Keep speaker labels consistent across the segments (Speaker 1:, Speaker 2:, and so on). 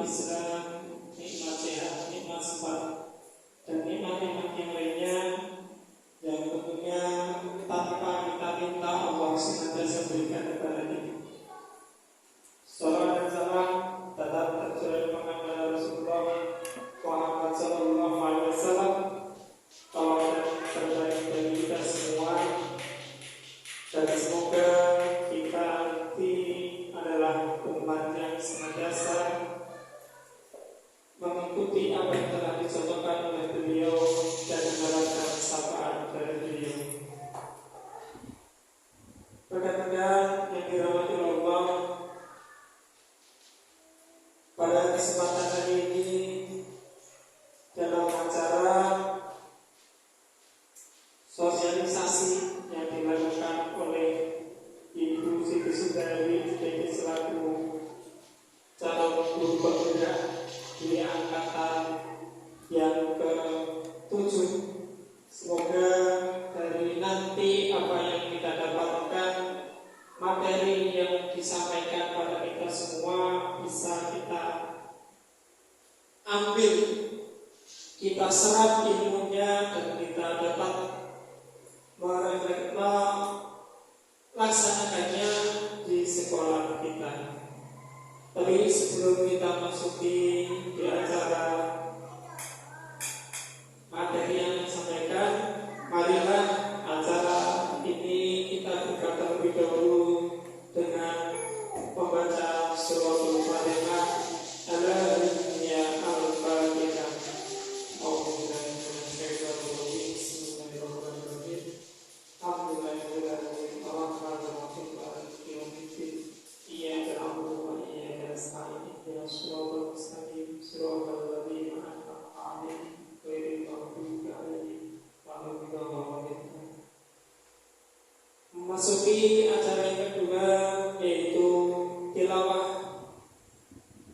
Speaker 1: Islam, nikmat sehat, nikmat sempat, dan nikmat-nikmat yang lainnya yang tentunya tanpa kita minta Allah senantiasa berikan kepada kita. Salawat dan salam tetap tercurah kepada Rasulullah Muhammad Sallallahu Alaihi Wasallam, tauladan terbaik bagi kita semua. Dan semoga kita nanti adalah umat yang senantiasa mengikuti apa yang telah dicontohkan oleh beliau dan menerapkan syafaat dari beliau. Rekan-rekan yang dirahmati Allah, pada kesempatan hari ini dalam acara sosialisasi yang dilakukan oleh Ibu Siti Sundari sebagai selaku calon guru penggerak di angkatan yang ke-7. Semoga dari nanti apa yang kita dapatkan, materi yang disampaikan pada kita semua bisa kita ambil, kita serap ilmunya, dan kita dapat melaksanakannya di sekolah kita. Tapi sebelum kita masuki di acara materi yang disampaikan, marilah acara ini kita buka terlebih dahulu dengan membaca suratul Fatihah. Alhamdulillah al-Fatihah. Memasuki acara yang kedua, yaitu tilawah,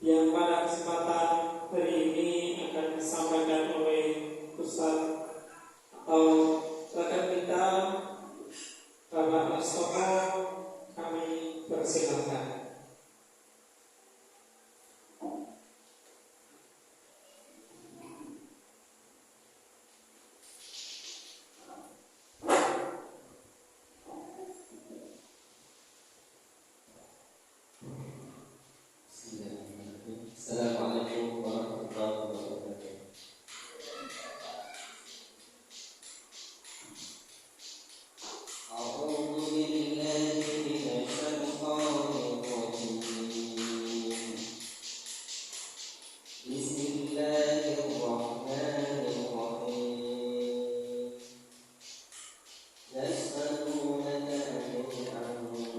Speaker 1: yang pada kesempatan hari ini akan disampaikan oleh Ustaz atau rekan kita Bapak Mustafa. Kami persilakan.
Speaker 2: Assalamualaikum warahmatullahi wabarakatuh. A'udzu billahi minasy syaithanir rajim. Bismillahirrahmanirrahim. Yas'alunaka 'anil anfal.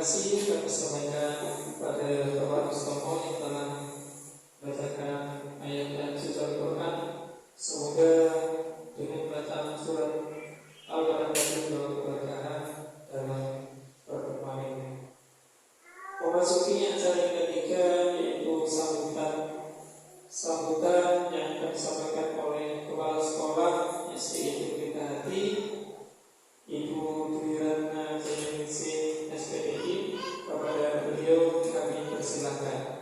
Speaker 1: kasih kami sampaikan kepada Bapak Mustomo yang telah membacakan ayat dan suci Al-Quran. Semoga dengan bacaan surat Al-Quran berkah dalam pertemuan ini. Memasuki acara yang ketiga, yaitu sambutan yang akan disampaikan oleh Kepala Sekolah SD Bukit Hati, Ibu Dwi Ratna Jayawisi SPDI. Kepada beliau kami persilahkan.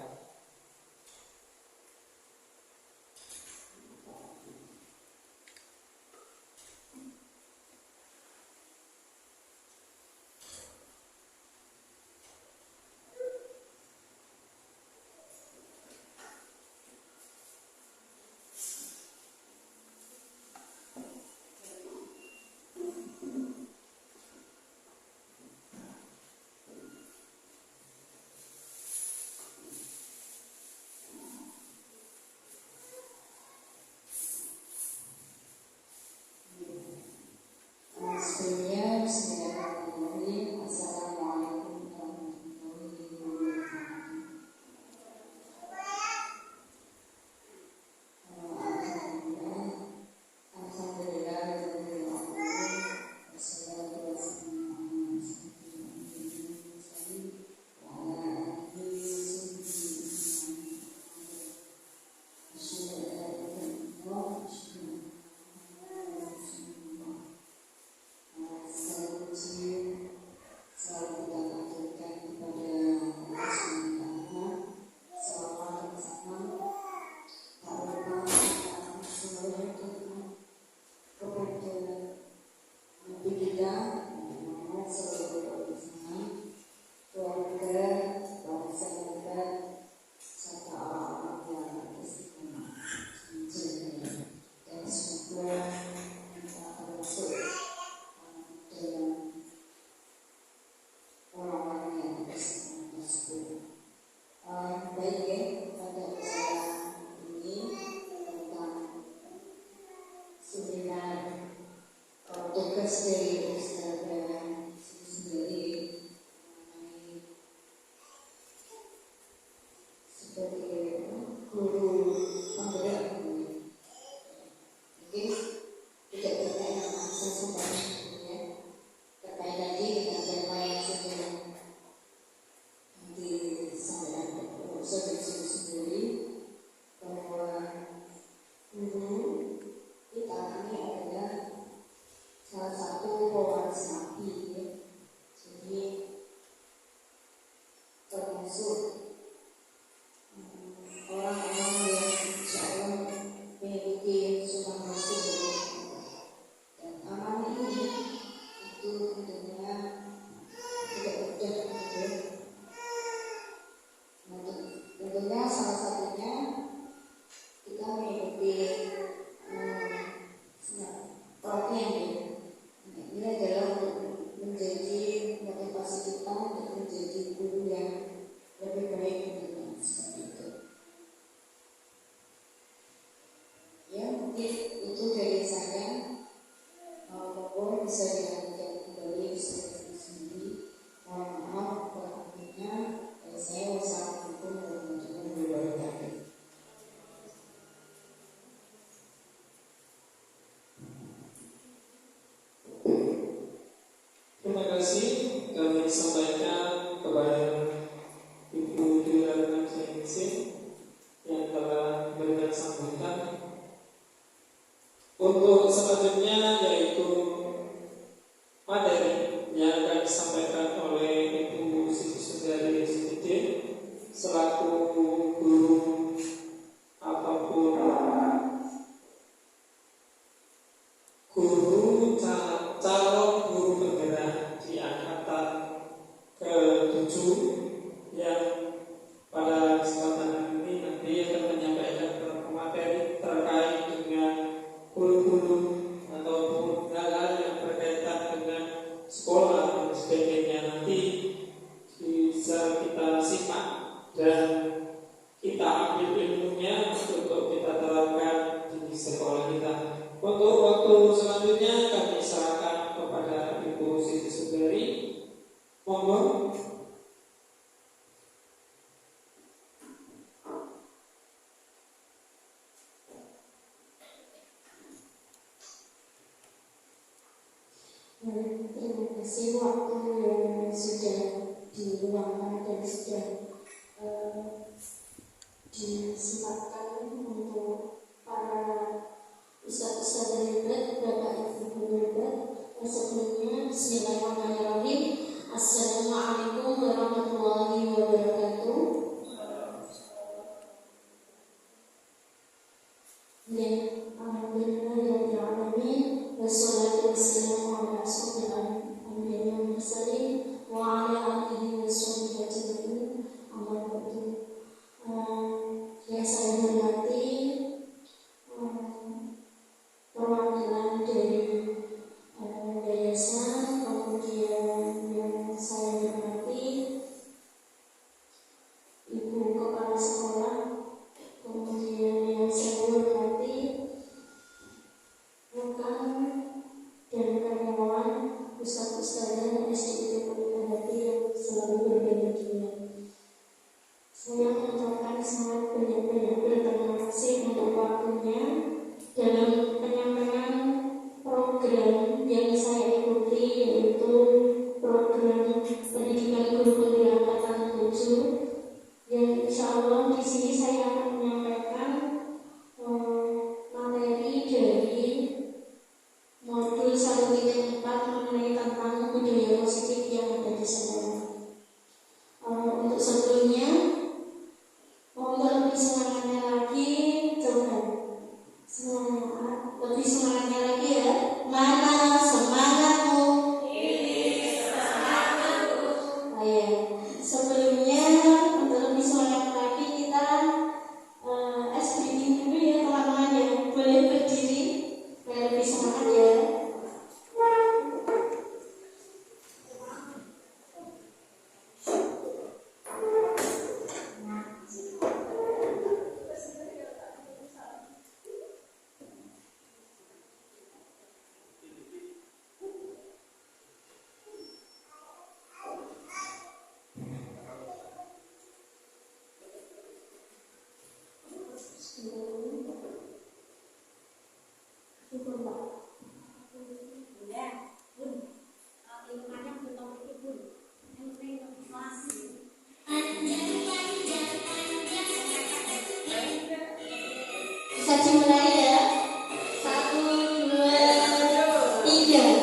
Speaker 3: Bismillahirrahmanirrahim. Assalamualaikum warahmatullahi wabarakatuh. Alhamdulillah, wassalatu wassalamu ala tugas dari Ustaz sendiri mengenai sebagai guru penggerak mungkin tidak terkait dengan akses sebenarnya terkait lagi dengan tema yang sudah disampaikan oleh Ustaz sendiri bahwa guru kita ini adalah salah satu pewaris nabi, ya. Jadi termasuk orang-orang yang insya Allah mengikuti sunnah Rasul, dan amal ini itu tentunya tidak mudah, gitu. Nah, tentunya salah satunya kita mengikuti pelatihan, ya. Ini adalah untuk menjadi motivasi kita untuk menjadi guru yang lebih baik tentunya, seperti itu. Ya, mungkin itu dari saya. Monggo bisa dilanjutkan kembali sendiri. Mohon maaf waktunya. Saya wassalamualaikum warahmatullahi wabarakatuh.
Speaker 1: Terima kasih kami sampaikan kepada Ibu Dwi Ratna Jayawisi yang telah memberikan sambutan. Untuk selanjutnya yaitu materi yang akan disampaikan oleh Ibu Siti Sundari SPD selaku guru ataupun calon guru penggerak di angkatan ke-7 yang pada kesempatan ini nanti akan menyampaikan materi terkait dengan kurikulum ataupun hal-hal yang berkaitan dengan sekolah dan sebagainya. Nanti bisa kita simak dan kita ambil ilmunya untuk kita terapkan di sekolah kita. Untuk waktu selanjutnya kami serahkan kepada Ibu Siti Sundari. Monggo
Speaker 3: kasih waktu yang sudah diluangkan dan sudah disempatkan untuk para ustaz-ustaz hebat, bapak ibu hebat. Sebelumnya, bismillahirrahmanirrahim. Assalamualaikum warahmatullahi wabarakatuh. Ya, alhamdulillahirabbil alamin. Wassalatu wassalamu ala asyrofil anbiya'i wal mursalin wa ala alihi washabbihi ajma'in. Amma ba'du. Yang saya hormati perwakilan dari yayasan, kemudian yang saya hormati ibu kepala sekolah, kemudian yang saya hormati rekan dan karyawan ustaz-ustazah SDIT Pemuda Hati yang selalu berbahagia. Saya mengucapkan sangat banyak-banyak berterima kasih untuk waktunya dalam penyampaian program yang saya ikuti, yaitu program pendidikan guru pembeli angkatan 7, yang insya Allah di sini saya akan menyampaikan materi dari modul 1.4 mengenai tentang budaya positif yang ada di sekolah. Untuk sebelumnya, untuk lebih semangatnya lagi, coba semangat, lebih semangatnya lagi ya. Mana semangatmu? Ini semangatku. Ya. Sebelumnya, untuk lebih semangat lagi kita ice breathing dulu ya teman-teman ya. Boleh berdiri supaya lebih semangat ya. Bisa dimulai ya. 1, 2, 3.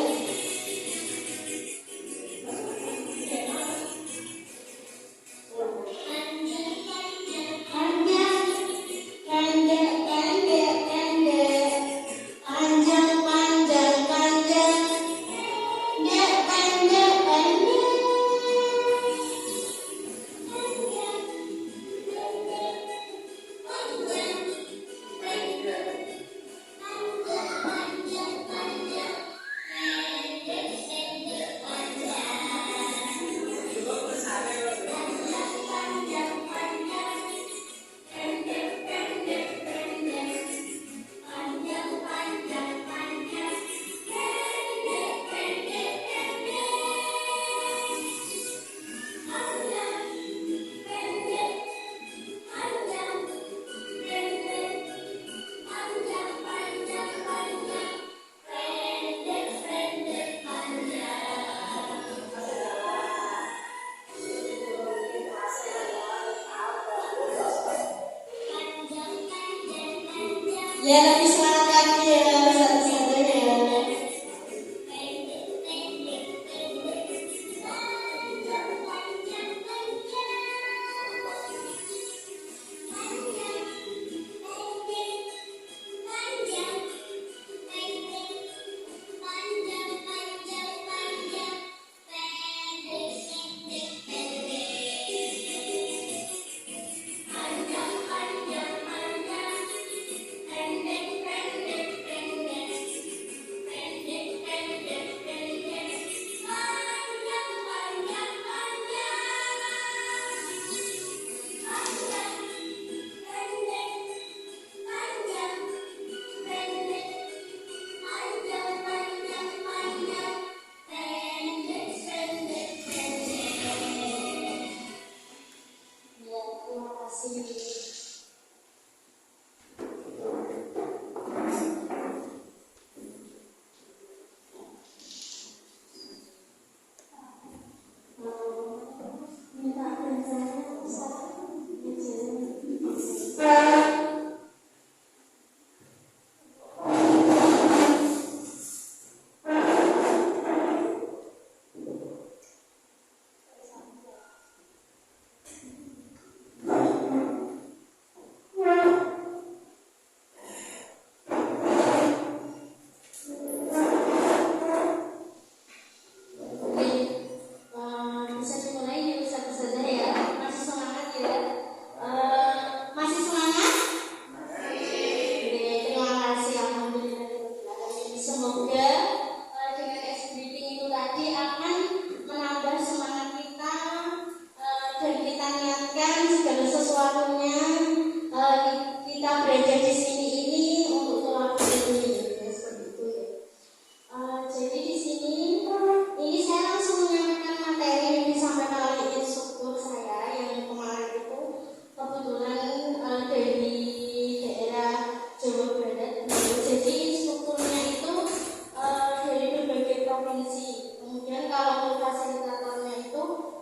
Speaker 3: Ya, lebih semangat lagi ya satu-satunya ya.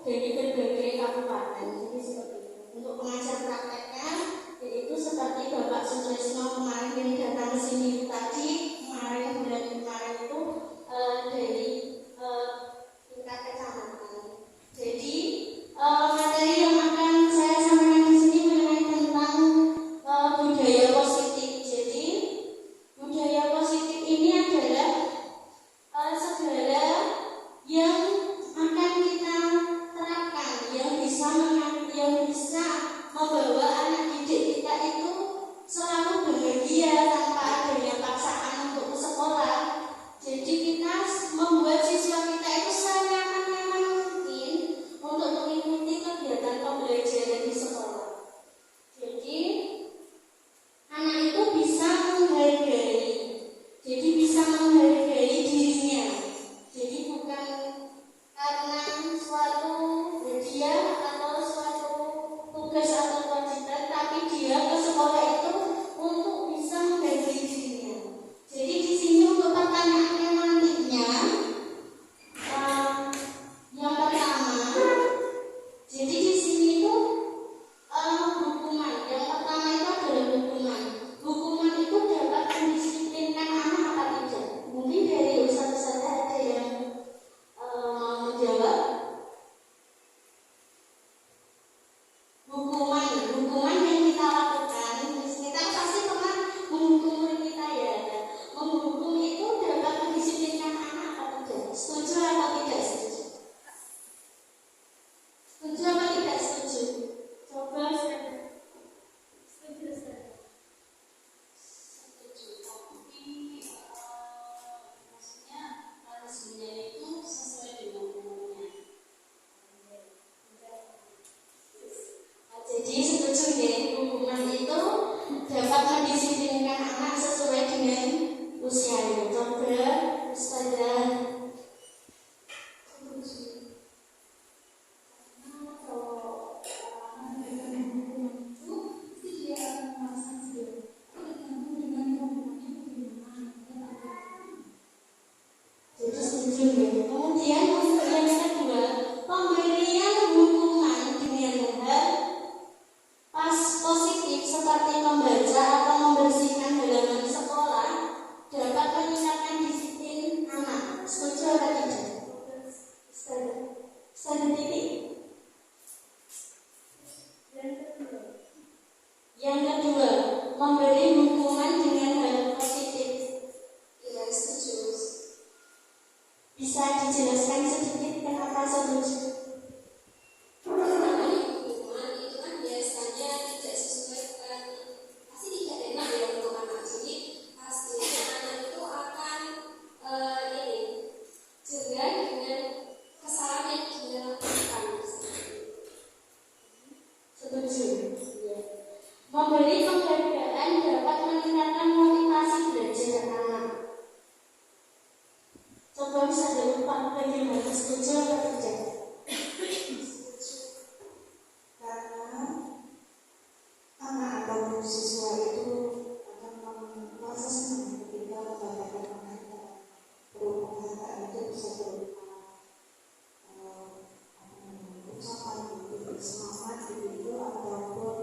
Speaker 3: dari berbagai kabupaten. Jadi seperti itu. Untuk pengajar prakteknya yaitu seperti Bapak Sutrisno kemarin yang datang ke sini tadi bulan kemarin itu dari tingkat kecamatan. Jadi materi yang akan saya sampaikan di sini mengenai tentang budaya positif. Jadi budaya positif ini adalah segala yang akan kita terapkan, yang bisa membawa anak didik kita itu selalu bahagia tanpa adanya paksaan untuk sekolah. Jadi kita membuat siswa kita itu senyaman-nyaman mungkin untuk mengikuti kegiatan pembelajaran di sekolah. Jadi anak itu bisa menghargai dirinya. Jadi bukan karena suatu hadiah atau suatu tugas atau kewajiban, tapi dia ke sekolah itu untuk bisa menghargai dirinya. Jadi di sini untuk pertanyaannya nantinya, yang pertama, jadi di sini itu hukuman. Yang pertama itu adalah hukuman. Hukuman itu dapat mendisiplinkan anak apa tidak? Mungkin dari ustaz-ustaz ada yang mau menjawab. Hukuman yang kita lakukan, kita pasti pernah menghukum murid kita ya. Menghukum itu dapat mendisiplinkan anak atau tidak? Setuju atau tidak setuju? Setuju atau tidak setuju? Coba setuju. Tapi maksudnya harusnya itu sesuai dengan umurnya. Jadi setuju ya, hukuman itu dapat mendisiplinkan anak sesuai dengan usianya. Coba Ustazah setuju. Jadi setuju ya. Kemudian untuk yang kedua, pemberian hukuman dengan hal positif seperti membaca atau membersihkan halaman sekolah dapat meningkatkan disiplin anak. Setuju atau tidak? Setuju titik. Yang kedua, memberi hukuman dengan hal positif. Tidak setuju. Bisa dijelaskan sedikit kenapa setuju?
Speaker 4: Hukuman itu kan biasanya tidak sesuai pasti tidak enak ya untuk anak. Jadi pastinya anak itu akan jerah dengan kesalahan yang dia lakukan.
Speaker 3: Setuju. Ya. Memberi penghargaan dapat meningkatkan motivasi belajar anak. Coba bisa dilupa bagaimana setuju atau tidak?
Speaker 5: Karena anak atau siswa itu akan merasa senang ketika mendapatkan penghargaan. Penghargaan itu bisa berupa ucapan gitu, semangat gitu, ataupun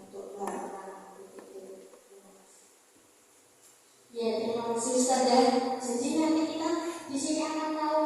Speaker 5: untuk anak itu.
Speaker 3: Ya, terima kasih Ustazah. Jadi nanti kita di sini akan tahu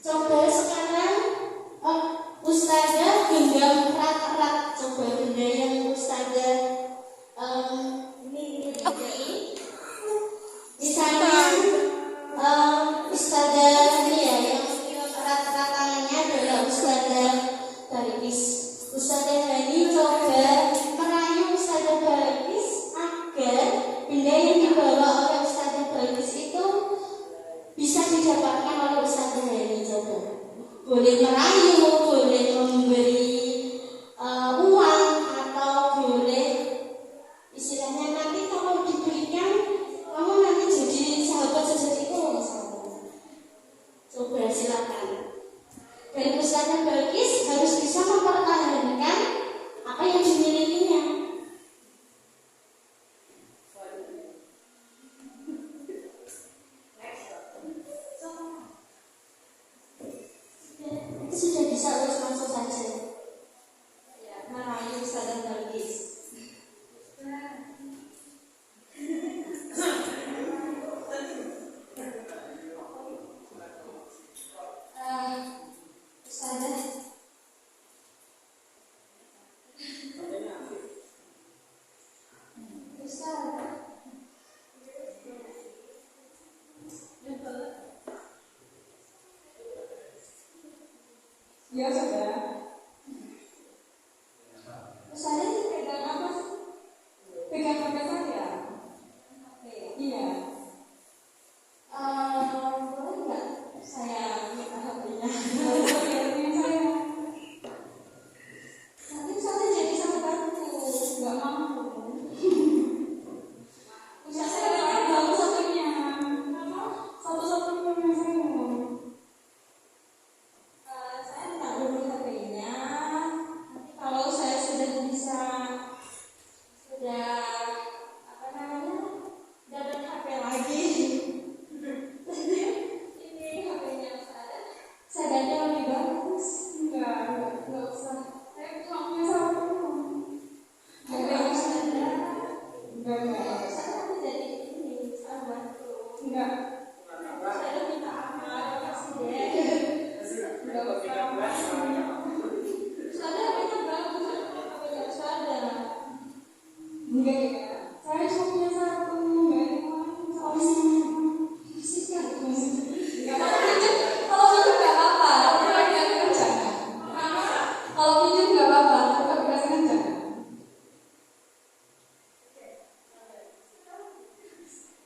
Speaker 3: Coba sekarang Ustazah genggam erat-erat. Coba benda yang Ustazah ini. Misalnya Ustazah ini ya, yang erat-erat tangannya adalah Ustazah Baris. Ustazah Hani coba merayu Ustazah Baris agar benda yang dibawa oleh Ustazah Baris itu bisa didapatkan oleh Ustazah Hani. Coba boleh merayu, boleh memberi uang, atau boleh istilahnya nanti kalau diberikan kamu nanti jadi sahabat sejatiku misalnya. Coba silakan. Dan Ustazah Baris harus bisa mempertahankan apa yang dimilikinya. Itu sudah bisa, terus langsung saja. Ya, merayu Ustazah Baris. Ustazah. Ustazah. Ya sudah. Ustazah ini pegang apa sih? Pegang HP saya. Iya. Boleh nggak saya minta HP-nya? Saya. Nanti Ustazah jadi sahabatku. Nggak mampu. Ustazah baru satunya. Satu-satunya saya. Saya minta dulu HP-nya. Nanti kalau saya sudah bisa, apa namanya, dapat HP lagi. Ini HP-nya Ustazah. Saya ganti yang lebih bagus. Enggak usah. Saya cuma punya satu. Enggak Ustazah. Enggak. Saya nanti jadi ini sahabatku. Enggak. Saya minta apa? Kasih deh. Enggak usah. Ustazah HP-nya bagus. HP-nya Ustazah. Enggak ya. Saya cuma punya satu. Enggak kalau pinjam nggak apa-apa, tapi dikasih kerjaan. Kalau pinjam nggak apa-apa, tapi dikasih kerjaan.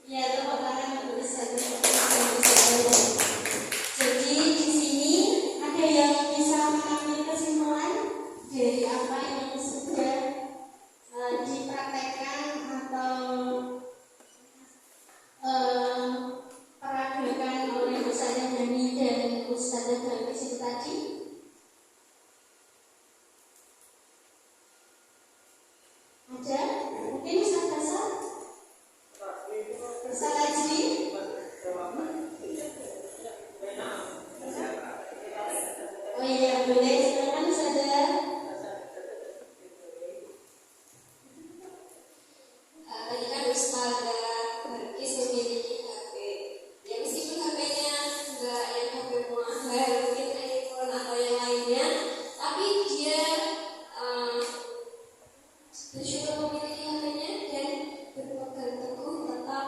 Speaker 3: Ya, tepuk tangan untuk Ustazah. Jadi di sini ada yang bisa mengambil kesimpulan dari apa yang sudah dipraktekkan atau peragakan oleh Ustazah Hani dan Ustazah Baris itu tadi. Ada? Mungkin Ustazah Sah? Ustazah Ajri? Oh iya, boleh. Silakan Ustazah.
Speaker 4: Tadi kan Ustazah Baris memiliki HP. Ya meskipun HP-nya enggak yang HP mahal, mungkin iPhone atau yang lainnya, tapi dia bersyukur memiliki HP-nya dan berpegang teguh tetap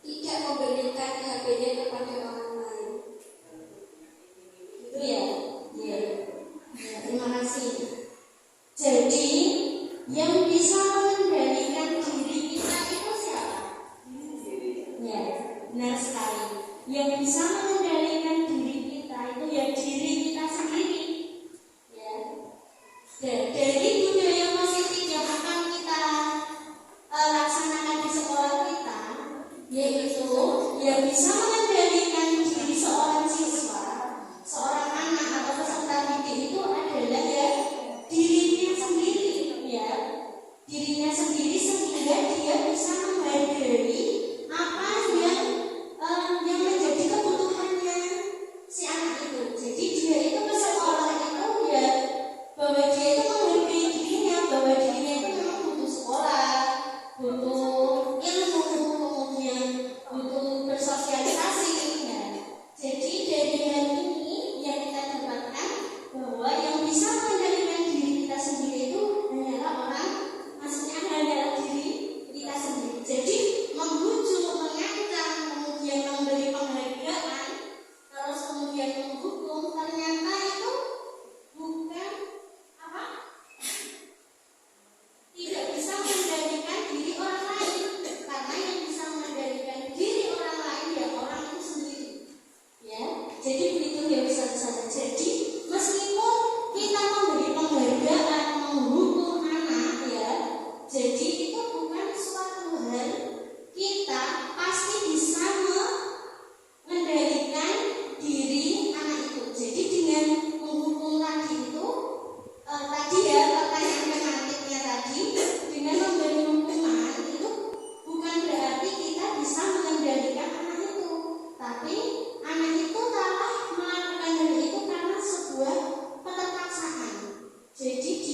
Speaker 4: tidak memberikan HP-nya kepada orang lain.
Speaker 3: Itu ya? Iya. Ya, terima kasih. Jadi yang bisa mengendalikan diri kita itu siapa? Ya, benar sekali. Yang bisa mengendalikan diri kita itu ya diri kita sendiri. Ya. Dari budaya positif yang akan kita laksanakan di sekolah kita, yaitu yang bisa mengendalikan diri seorang siswa, seorang anak atau peserta didik itu adalah ya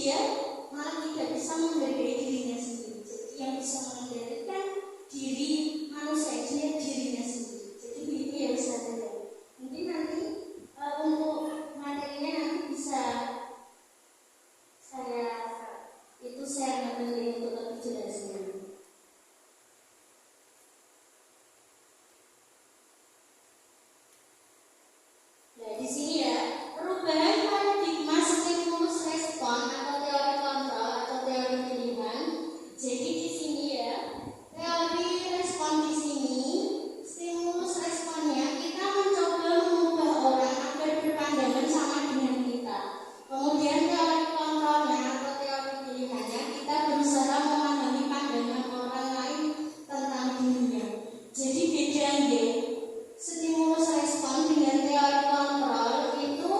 Speaker 3: dia malah tidak bisa menghargai dirinya sendiri. Jadi yang bisa mengendalikan diri manusia itu ya dirinya sendiri. Jadi begitu ya Ustaz ya. Mungkin nanti untuk materinya nanti bisa saya nanti untuk lebih jelasnya. Nah di sini ya perubahan paradigma stimulus respon atau teori kontrol atau teori pilihan. Jadi di sini ya teori respon di sini stimulus responnya kita mencoba mengubah orang agar berpandangan sama dengan kita. Kemudian teori kontrolnya atau teori pilihannya kita berusaha memahami pandangan orang lain tentang dirinya. Jadi beda ya. Stimulus respon dengan teori kontrol itu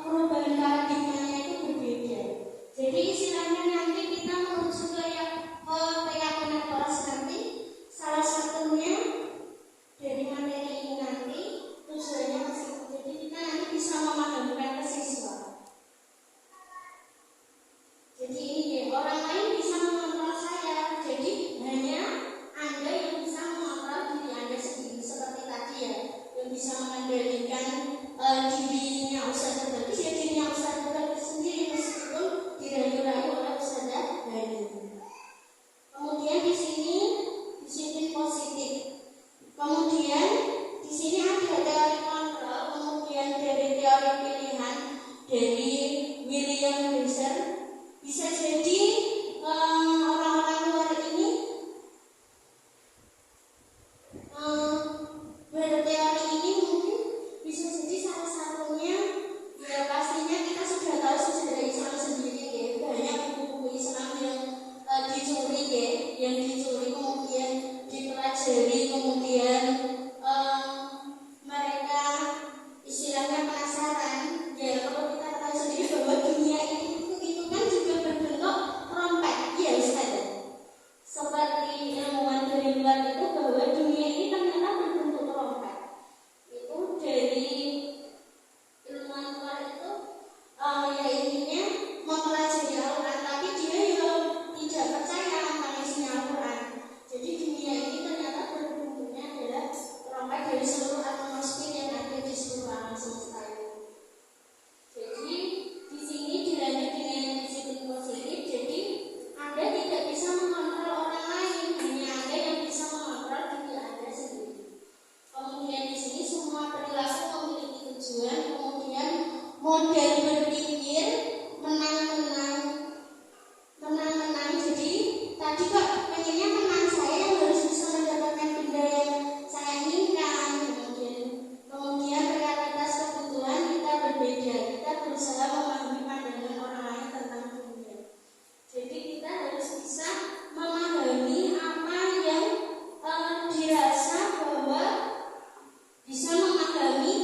Speaker 3: perubahan paradigmanya itu berbeda. Jadi istilahnya nanti kita merujuk ke keyakinan poros nanti salah satunya dari materi ini nanti tujuannya masih jadi kita nanti bisa memahamkan ke siswa. Jadi ini ya, orang lain bisa mengontrol saya. Jadi hanya Anda yang bisa mengontrol diri Anda sendiri seperti tadi ya, yang bisa mengendalikan dirinya Ustaz Bagus ya dirinya Ustaz Bagus sendiri meskipun dirayu-rayu oleh Ustaz Bagus. Kemudian di sini disiplin positif. Kemudian di sini ada teori kontrol, kemudian dari teori pilihan dari William Glasser. Bisa jadi orang-orang luar ini berteori ini mungkin bisa jadi salah satunya ya pastinya kita sudah tahu sejarah Islam sendiri ya, banyak buku-buku Islam yang dicuri ya, yang dicuri kemudian dipelajari kemudian mereka istilahnya penasaran ya. Kalau kita tahu sendiri bahwa dunia itu kan juga berbentuk rompet ya Ustaz. Seperti ilmuwan dari luar itu bahwa dunia ini ternyata berbentuk rompet. Itu dari ilmuwan luar itu ya intinya mempelajari Al-Quran, tapi dia ya tidak percaya akan isinya Al-Quran. Jadi dunia ini ternyata berbentuknya adalah rompet dari seluruh atmosfer yang ada di seluruh alam semesta ini. Jadi di sini dilanjut dengan disiplin positif. Jadi Anda tidak bisa mengontrol orang lain, hanya Anda yang bisa mengontrol diri Anda sendiri. Kemudian di sini semua perilaku memiliki tujuan. Kemudian model berpikir menang-menang. Jadi tadi kok pengennya teman saya yang harus bisa mendapatkan benda yang saya inginkan. Kemudian realitas kebutuhan kita berbeda. Kita berusaha memahami pandangan orang lain tentang dunia. Jadi kita harus bisa memahami apa yang dirasa bahwa bisa memahami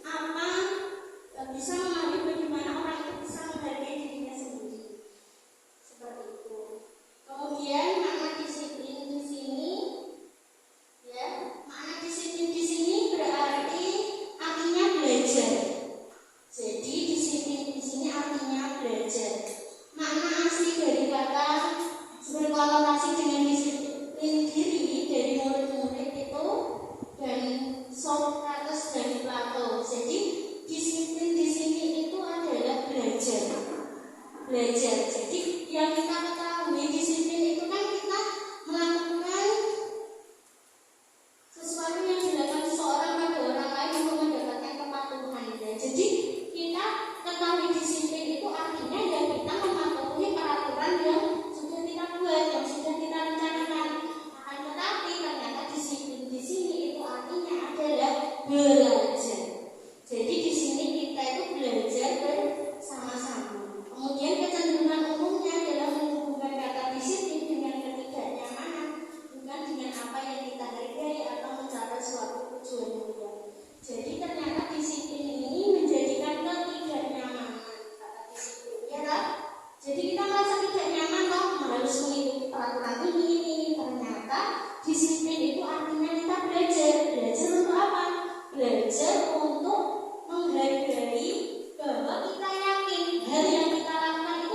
Speaker 3: apa bisa memahami bagaimana orang itu bisa menghargai dirinya sendiri. Seperti itu. Kemudian makna disiplin di sini ya, makna disiplin di sini berarti artinya belajar. Jadi disiplin di sini artinya belajar. Makna asli dari kata berkonotasi dengan disiplin diri dari murid-murid itu dan Socrates dan Plato. Jadi disiplin di sini itu adalah belajar. Jadi yang kita ketahui disiplin itu kan kita melakukan sesuatu yang dilakukan seseorang pada orang lain untuk mendapatkan kepatuhan. Jadi kita ketahui disiplin itu artinya ya kita mematuhi peraturan yang sudah kita buat, yang sudah kita rencanakan. Akan tetapi ternyata disiplin di sini itu artinya adalah belajar. Jadi di sini kita itu belajar bersama-sama. Kemudian kecenderungan umumnya adalah menghubungkan kata disiplin dengan ketidaknyamanan, bukan dengan apa yang kita hargai atau mencapai suatu tujuan mulia. Jadi ternyata disiplin ini menjadikan ketidaknyamanan kata disiplin, ya kan? Jadi kita merasa tidak nyaman loh harus mengikuti peraturan ini. Ternyata disiplin itu artinya kita belajar untuk apa? Belajar untuk menghargai bahwa kita yakin hal yang kita lakukan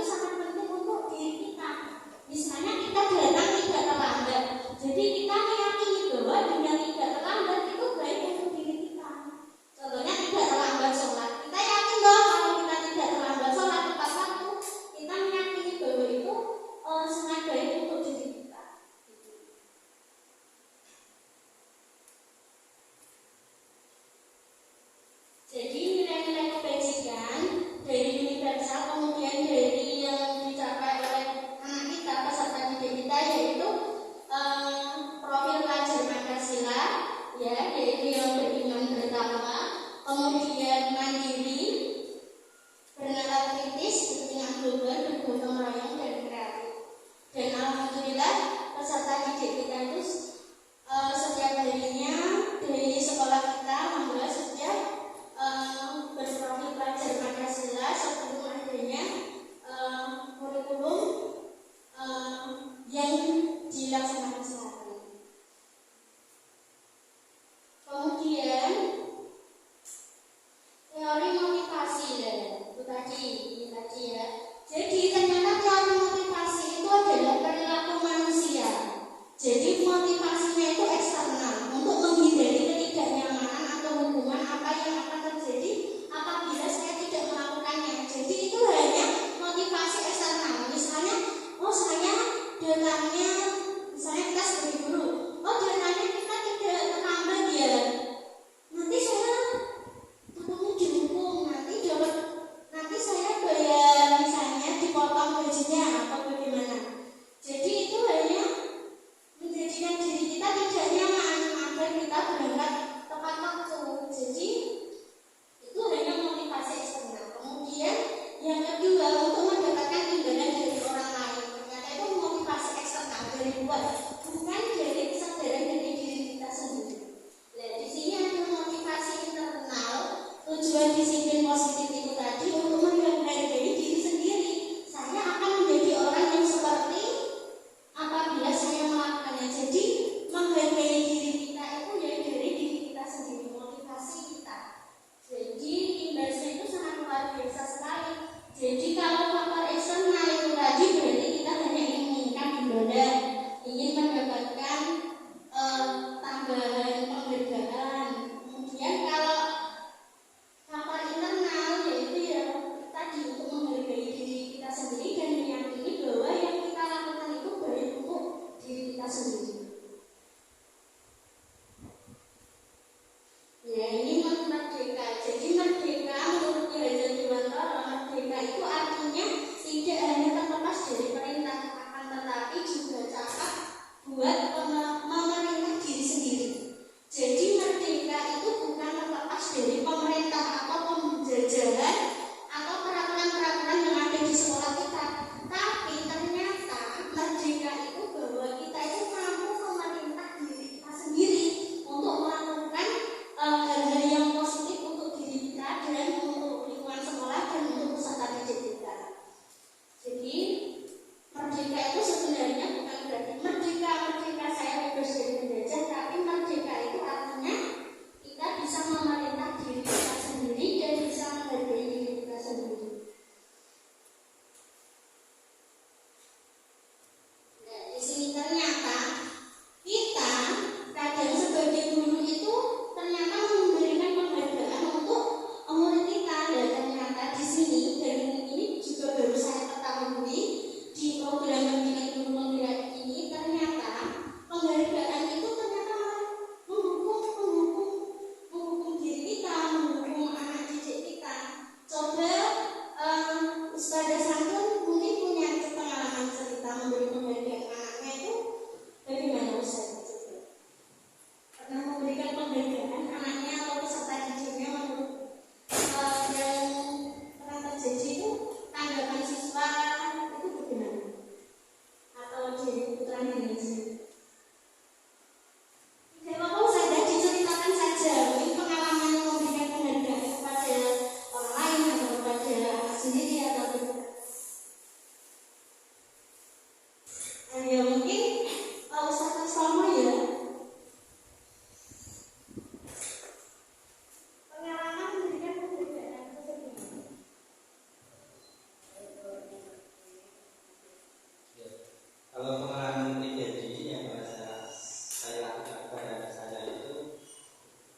Speaker 2: Kalau pengalaman pribadi yang pernah saya lakukan pada anak saya itu,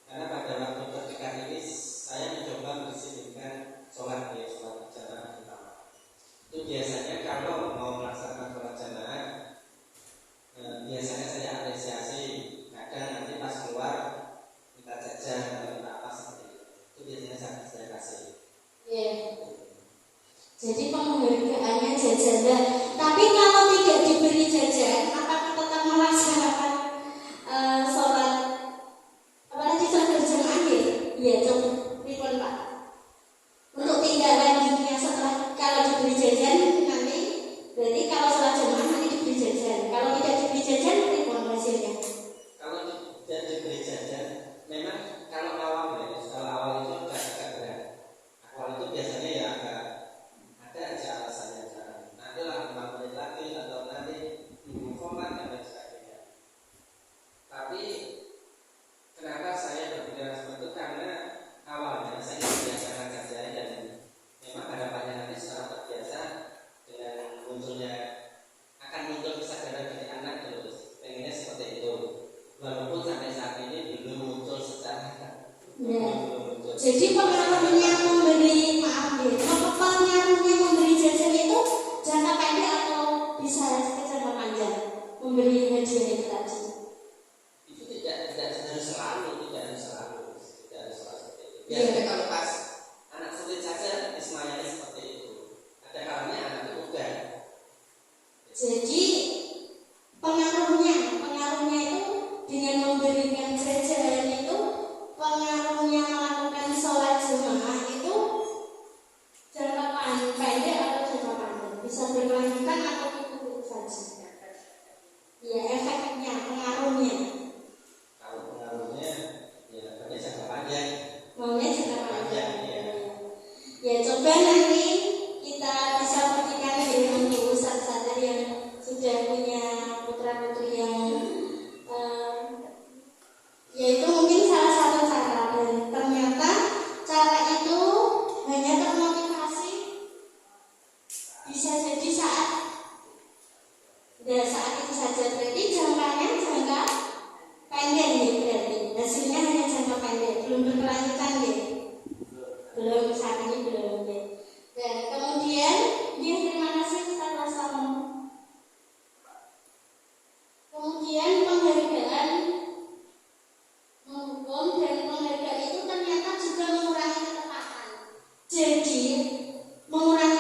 Speaker 2: karena pada waktu terdekat ini saya mencoba mendisiplinkan sholat berjamaah pertama. Itu biasanya kalau mau melaksanakan sholat jamaah, biasanya saya apresiasi. Kadang nanti pas keluar minta jajan atau minta apa seperti itu. Itu biasanya saya kasih.
Speaker 3: Ya. Jadi penghargaannya jajanan. Tapi kalau tidak diberi jajan, apakah tetap melaksanakan sholat apalagi sholat berjamaah? Ya, coba ribon Pak. Untuk tindak lanjutnya setelah kalau diberi jajan nanti, berarti kalau sholat jamaah nanti diberi jajan. Kalau tidak diberi jajan, ribon hasilnya.
Speaker 2: Kalau tidak diberi jajan, memang kalau awal itu agak berat. Awal itu biasanya ya agak ada aja alasannya. Nanti lah 5 menit lagi atau nanti format dan lain sebagainya. Tapi kenapa saya berpikiran seperti itu? Karena awalnya saya membiasakan saja dan memang harapannya nanti secara terbiasa dengan munculnya akan muncul kesadaran dari anak terus pengennya seperti itu. Walaupun sampai saat ini belum muncul secara
Speaker 3: Jadi pengaruhnya memberi pengaruhnya memberi jajan itu jangka pendek atau bisa jangka panjang? Memberi hadiah itu tadi.
Speaker 2: Itu tidak harus selalu. Biasanya kalau pas anak sulit saja ismayanya seperti itu. Ada kalanya anak itu muda.
Speaker 3: Jadi pengaruhnya itu dengan memberikan jajan itu pengaruhnya melakukan sholat jemaah itu jangka pendek atau jangka panjang, bisa berkelanjutan atau itu saja. Ya, efeknya, pengaruhnya.
Speaker 2: Kalau pengaruhnya ya pada jangka panjang.
Speaker 3: Maunya jangka panjang.
Speaker 2: Ya.
Speaker 3: Ya, coba nanti kita bisa buktikan dengan ustaz-ustaz yang sudah punya putra-putri yang yaitu mungkin salah satu cara, dan ternyata cara itu hanya termotivasi bisa jadi saat itu saja, berarti jangka pendek nih, berarti hasilnya hanya jangka pendek, belum berkelanjutan nih, belum saat ini belum nih. Dan kemudian terima kasih Ustaz Rasamu. Kemudian penghargaan menghukum, dan penghargaan itu ternyata juga mengurangi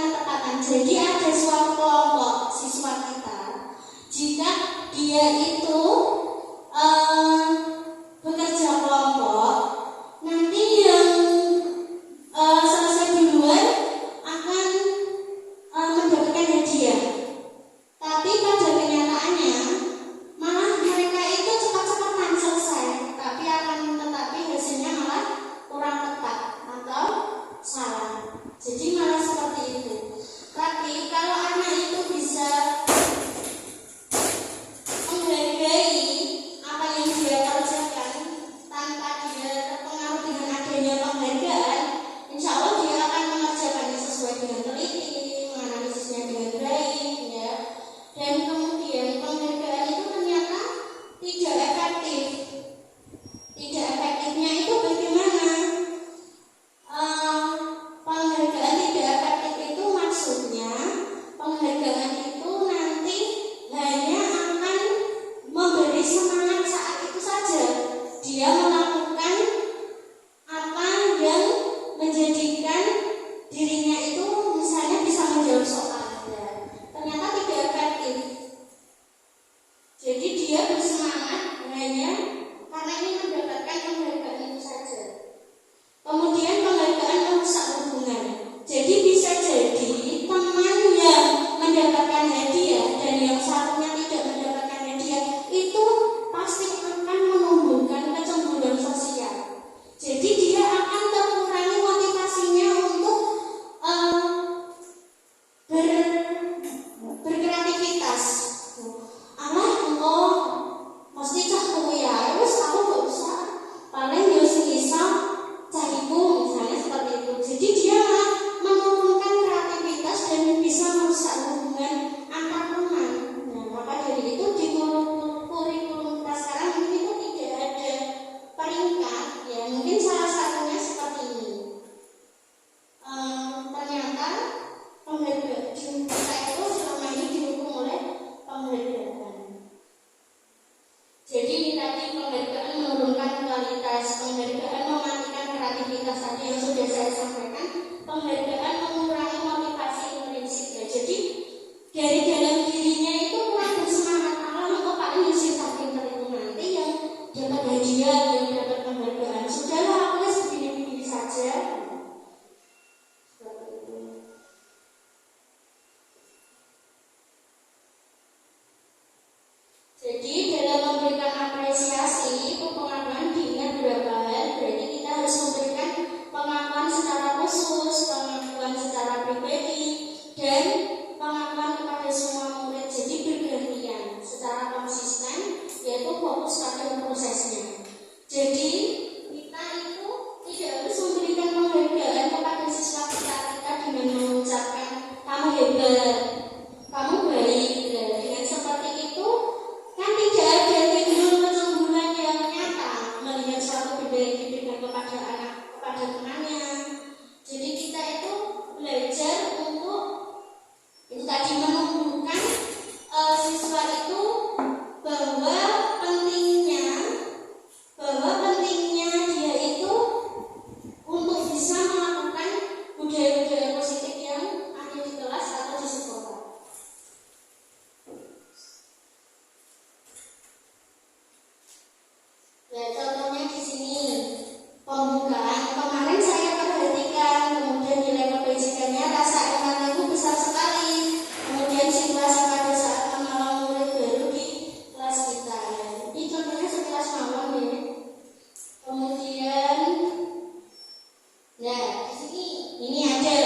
Speaker 3: ketepatan. Jadi ada suatu kelompok siswa kita, jika dia itu bekerja kelompok, nanti yang selesai duluan akan mendapatkan hadiah. Tapi pada kenyataannya malah mereka itu cepat-cepatan selesai, tetapi hasilnya malah kurang tepat atau salah. Jadi malah seperti itu. Tapi kalau anak itu bisa menghargai apa yang dia apresiasi itu pengakuan diingat beberapa hal. Berarti kita harus memberikan pengakuan secara khusus, pengakuan secara pribadi, dan pengakuan kepada semua murid. Jadi bergantian secara konsisten, yaitu fokus pada prosesnya. Jadi kita itu tidak harus memberikan penghargaan kepada siswa kita dengan mengucapkan kamu hebat, kamu baik. Dengan seperti itu kan tidak ada timbul kecemburuan yang nyata melihat suatu benda yang diberikan kepada anak, kepada temannya. Jadi kita itu belajar untuk itu tadi menumbuhkan siswa itu bahwa pentingnya dia itu untuk bisa melakukan budaya-budaya positif yang ada di kelas atau di sekolah. Ya, contohnya di sini pembukaan kemarin saya perhatikan, kemudian nilai kebajikannya rasa enak itu besar sekali. Kemudian situasi pada saat pengenalan murid baru di kelas kita. Ini contohnya sekelas malam ya. Kemudian, nah di sini ini ada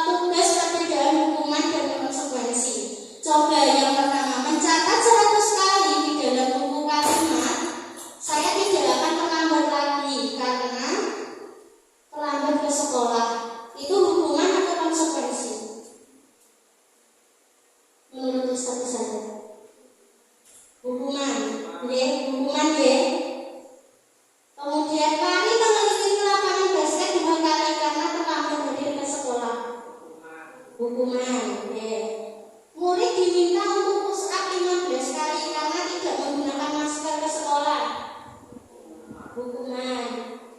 Speaker 3: tugas perbedaan hukuman dan konsekuensi. Coba yang pertama mencatat 100 kali di dalam buku kalimat. Saya tidak akan terlambat lagi karena terlambat ke sekolah. Itu hukuman atau konsekuensi? Menurut Ustaz saya hukuman, hukuman ya. Kemudian lari mengelilingi lapangan basket 2 kali karena terlambat hadir ke sekolah. Hukuman, ya. Murid diminta untuk push up 15 kali karena tidak menggunakan masker ke sekolah. Hukuman.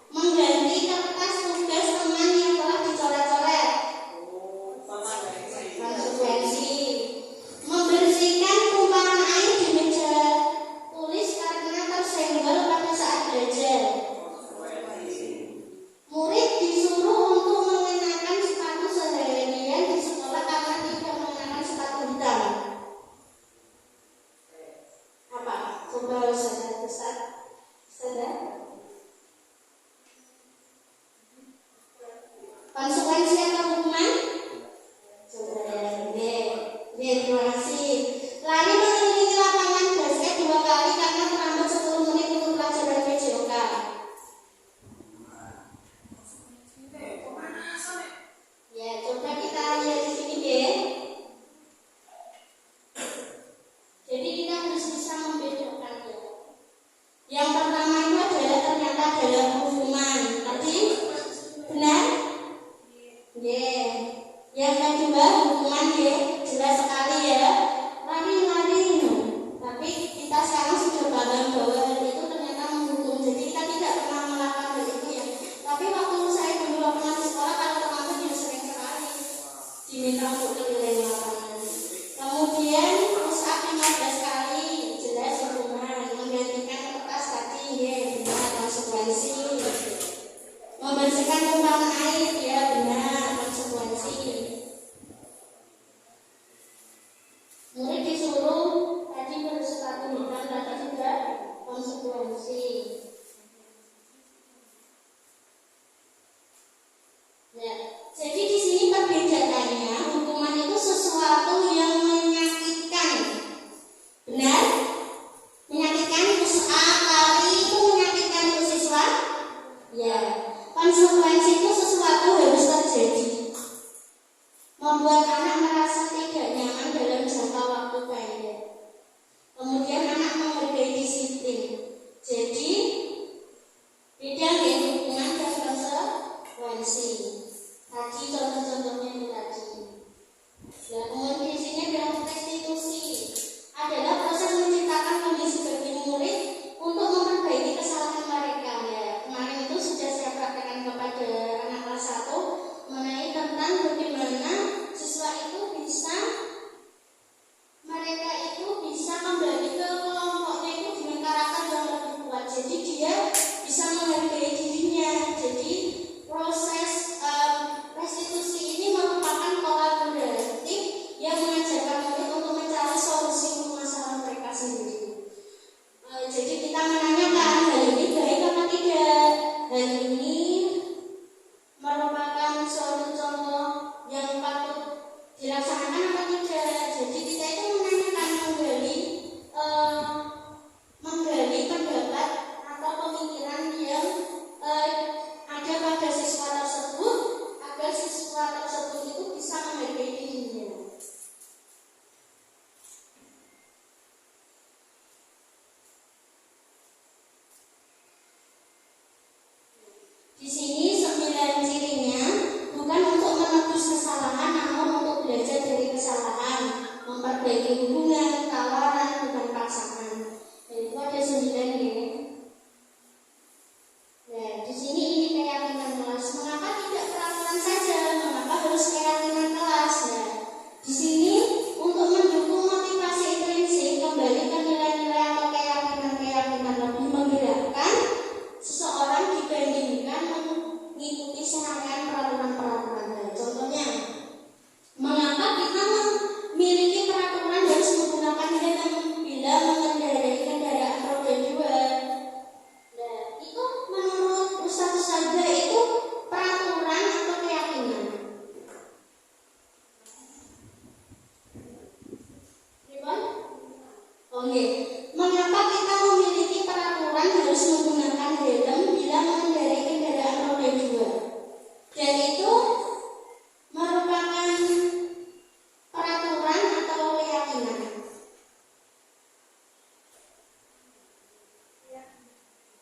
Speaker 3: Mengganti kertas tugas teman yang telah dicoret-coret. Konsekuensi. Membersihkan tumpahan air di meja tulis karena tersenggol pada saat belajar. Murid disuruh untuk mengenakan sepatu seharian di sekolah karena tidak mengenakan sepatu hitam. Apa? Coba Ustaz. Konsekuensi atau hukuman? Coba terima kasih. Lari mengelilingi lapangan basket 2 kali karena terlambat 10 menit untuk pelajaran PJOK. Ya, coba kita lihat di sini ya. Jadi kita harus bisa membedakan ya. Yang pertama itu adalah ternyata adalah hukuman. Tadi benar? Yeah. Yang kedua hukuman ya, jelas sekali ya. Lari-lari. Tapi kita sekarang sudah paham bahwa hal itu ternyata menghukum. Jadi kita tidak pernah melakukan hal itu ya. Tapi waktu saya dulu pernah di sekolah kalau teman-teman juga sering sekali diminta untuk keliling lapangan. Kemudian push up 15 kali, jelas hukuman. Menggantikan kertas tadi ya, benar konsekuensi. Membersihkan tumpahan air ya, benar konsekuensi. Murid disuruh tadi bersepatu hitam, tadi juga konsekuensi. Ya, jadi di sini perbedaannya hukuman itu sesuatu yang menyakitkan. Benar? Menyakitkan, push up, lari itu menyakitkan untuk siswa? Ya. Konsekuensi itu sesuatu harus terjadi, membuat anak merasa tidak nyaman dalam jangka waktu pendek. Kemudian anak menghargai disiplin. Jadi Oke, mengapa kita memiliki peraturan harus menggunakan helm bila mengendarai kendaraan roda 2? Dan itu merupakan peraturan atau keyakinan?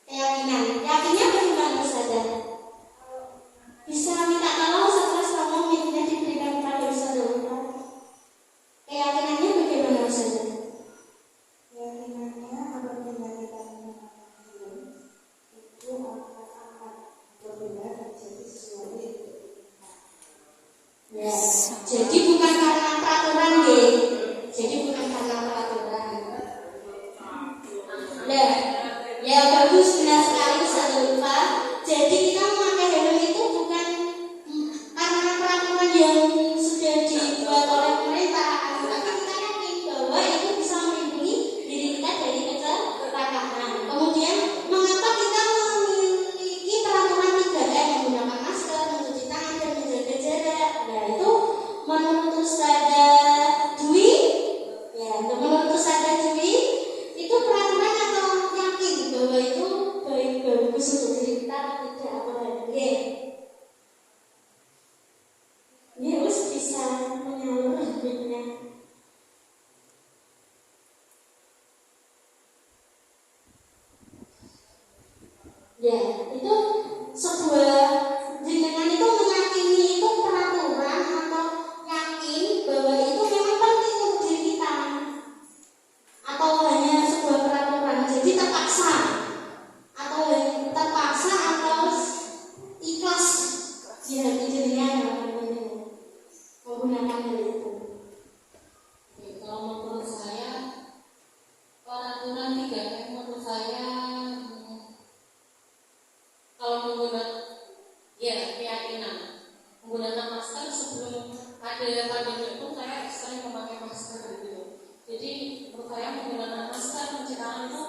Speaker 3: Keyakinan. Yakinnya bagaimana saja? Bisa minta tolong setelah semua miliknya diberikan kepada Ustaz Ustaz. Keyakinannya bagaimana saja?
Speaker 5: Keyakinannya apabila kita menggunakan helm itu akan apabila terjadi sesuatu yang tidak diinginkan.
Speaker 3: Ya, jadi bukan karena peraturan deh. Jadi bukan karena peraturan. Nah, ya bagus, benar sekali Ustaz Lupa. Jadi kita memakai helm itu bukan karena peraturan yang sudah dibuat oleh pemerintah, tapi kita yakin bahwa itu bisa melindungi diri kita dari kecelakaan. Kemudian, mengapa kita memiliki peraturan 3M, menggunakan masker, mencuci tangan, dan menjaga jarak? Nah, itu menurut Ustazah Dwi, ya, menurut Ustazah Dwi, itu peraturan atau yakin bahwa itu bagus untuk diri kita atau tidak, atau tidak? Ya, harus bisa menyalur hidupnya. Ya, itu sebuah jenengan itu meyakini itu peraturan atau yakin bahwa itu memang penting untuk diri kita, atau hanya sebuah peraturan jadi terpaksa, atau ikhlas di hati jenengan menggunakan hal itu.
Speaker 4: Kalau menurut saya peraturan 3M menurut saya kalau menggunakan keyakinan menggunakan masker sebelum ada pandemi pun saya sering memakai masker gitu. Jadi menurut saya menggunakan masker mencuci tangan itu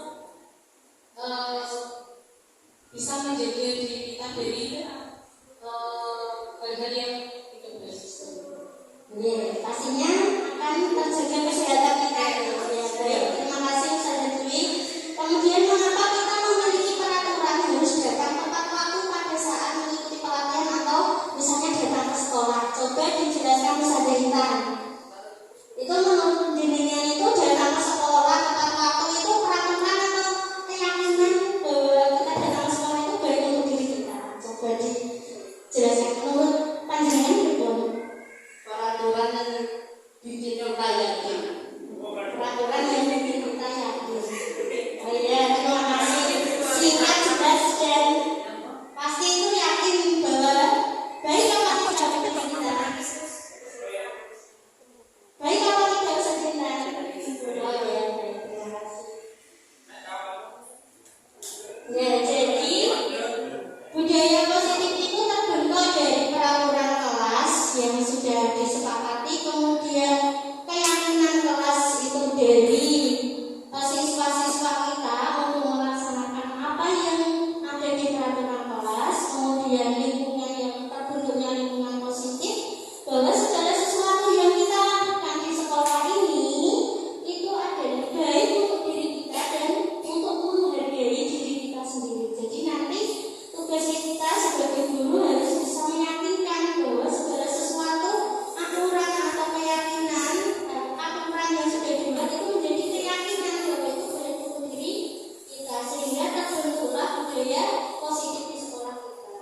Speaker 4: bisa menjaga diri kita dari hal-hal yang tidak beresiko.
Speaker 3: Ya, pastinya akan terjaga kesehatan kita. Ya, baik. Terima kasih Ustazah Dwi. Kemudian mengapa kita memiliki peraturan harus datang tepat waktu pada saat mengikuti pelatihan atau misalnya datang ke sekolah? Coba dijelaskan Ustazah Intan. Itu menurut jenengan itu datang ke sekolah tepat waktu itu peraturan atau keyakinan bahwa kita datang ke sekolah itu baik untuk diri kita? Coba dijelaskan menurut pandangan berbeda.
Speaker 2: Peraturan yang bikin kita yakin.
Speaker 3: Peraturan yang bikin kita yakin. Oh iya, terima kasih. Singkat, jelas, dan pasti itu yakin bahwa baik apa tidak untuk kita. Baik apa tidak usah cinta. Oh iya, baik. Terima kasih. Ya, jadi budaya positif itu terbentuk dari peraturan kelas yang sudah disepakati, kemudian keyakinan kelas itu dari siswa-siswa kita untuk melaksanakan apa yang ada di peraturan kelas, kemudian lingkungan yang terbentuknya lingkungan positif, bahwa segala sesuatu yang kita lakukan di sekolah ini itu adalah baik untuk diri kita dan untuk menghargai diri kita sendiri. Jadi nanti tugasnya kita sebagai guru harus bisa meyakinkan bahwa segala sesuatu aturan atau keyakinan, aturan yang sudah dibuat itu menjadi keyakinan bahwa itu baik untuk diri kita, sehingga terbentuklah budaya positif di sekolah kita.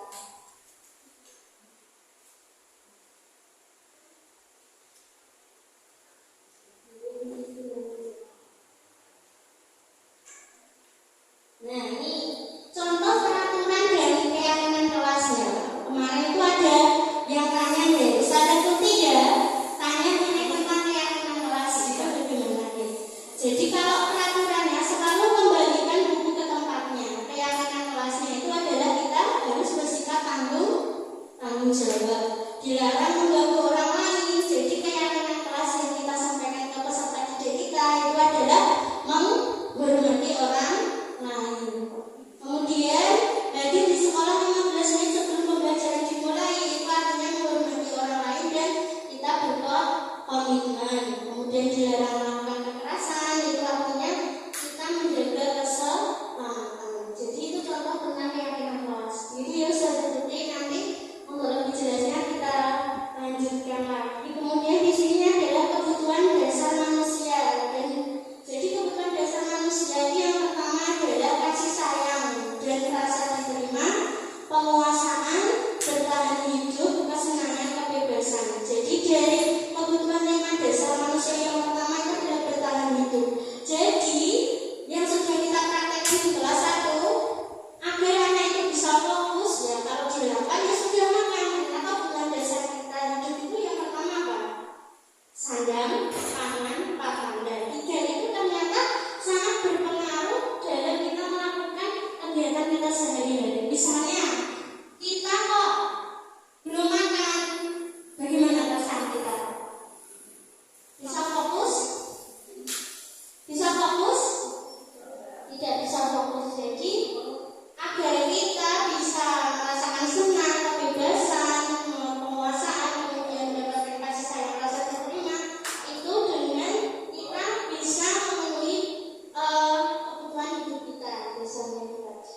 Speaker 3: Nah, ini contoh peraturan dari keyakinan kelasnya. Kemarin itu ada yang tanya deh, Ustazah Tuti ya, tanya mengenai tentang keyakinan kelas itu bagaimana nih? Jadi kalau peraturannya selalu kembalikan buku ke tempatnya. Keyakinan kelasnya itu adalah kita harus bersikap tanggung jawab, dilarang mengganggu orang lain. Jadi keyakinan kelas yang kita sampaikan ke peserta didik kita itu adalah menghormati orang lain. Kemudian hadir di sekolah 15 menit sebelum pembelajaran dimulai, itu artinya menghormati orang lain dan kita berkomitmen. Kemudian dilarang melakukan kekerasan, itu artinya pangan, pakan. Dan 3 itu ternyata sangat berpengaruh dalam kita melakukan kegiatan kita sehari-hari. Misalnya, kita kok belum makan, bagaimana perasaan kita? Bisa fokus? Bisa fokus? Tidak bisa fokus. Jadi agar kita bisa merasakan senang, kebebasan, penguasaan, kemudian mendapatkan kasih sayang, rasa terima, itu dengan kita bisa memenuhi kebutuhan hidup kita, misalnya itu tadi.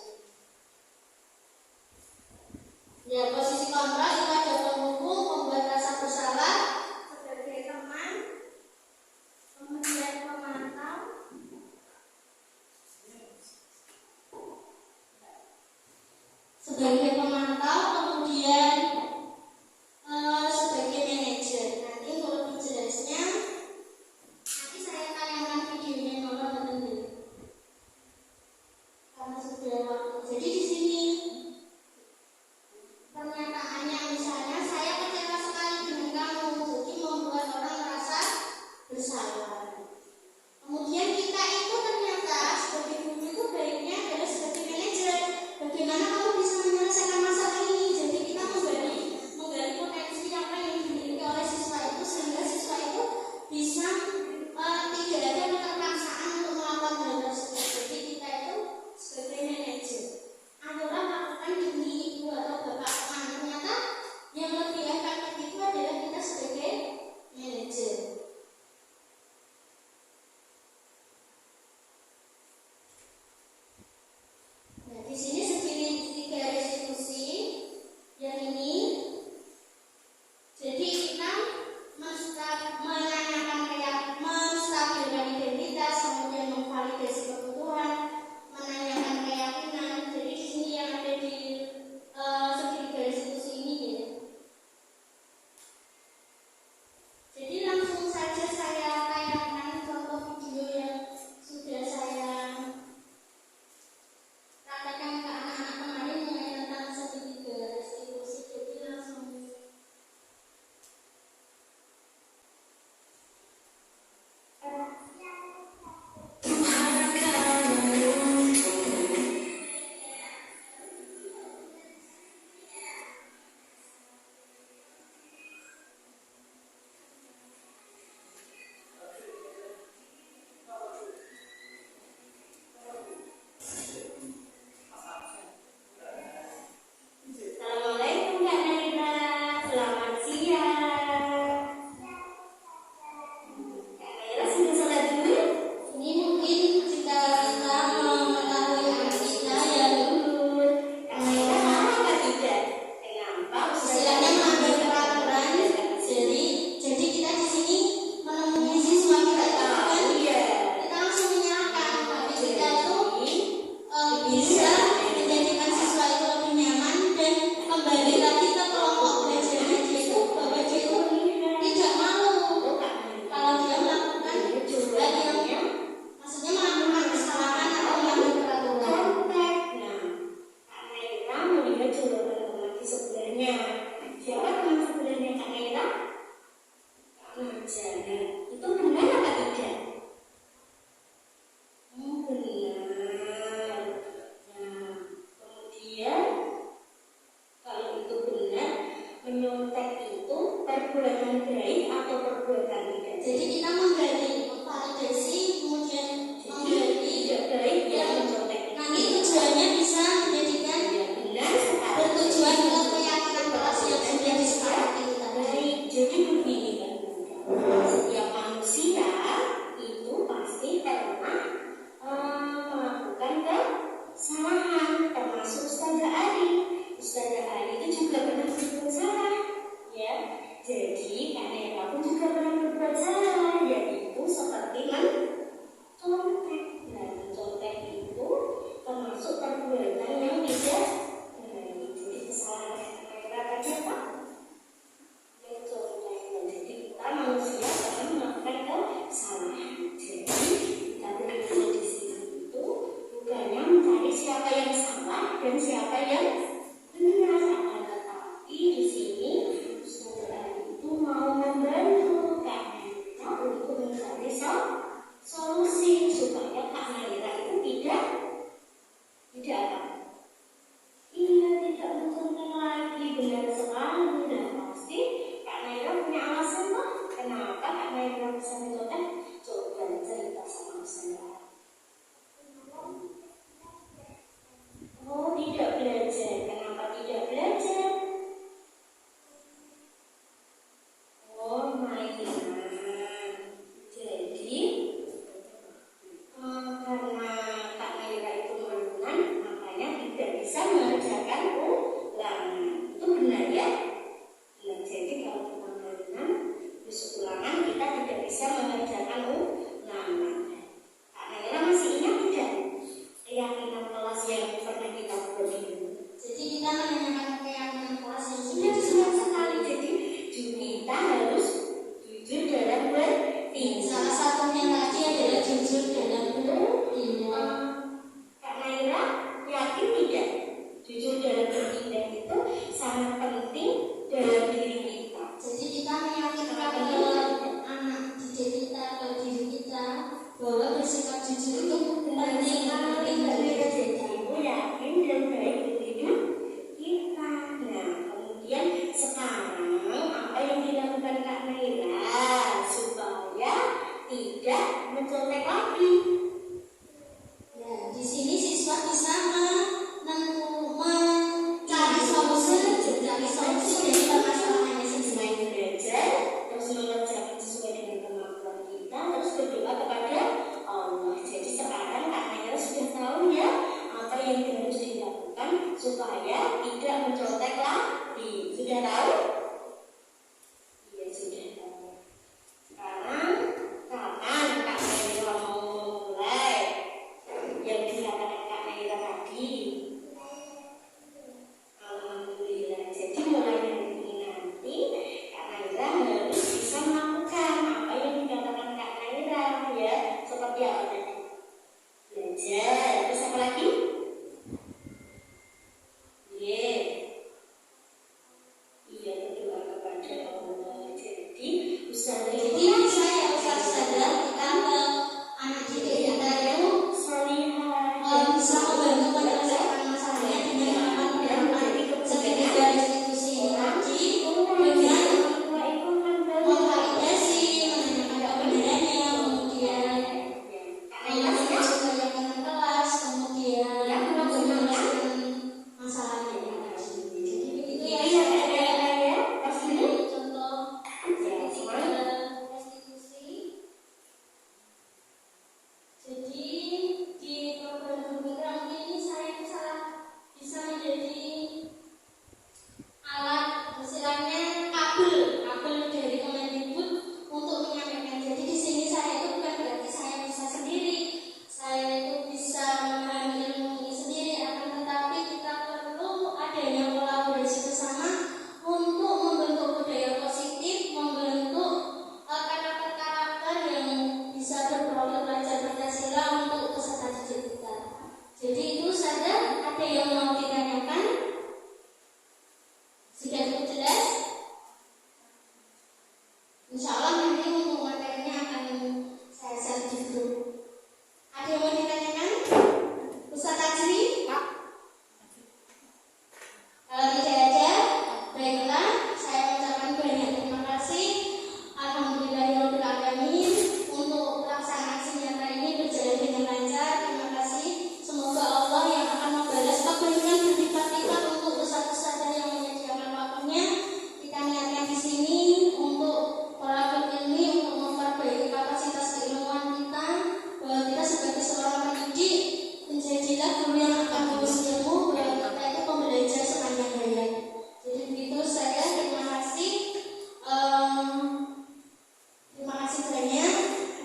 Speaker 3: sajanya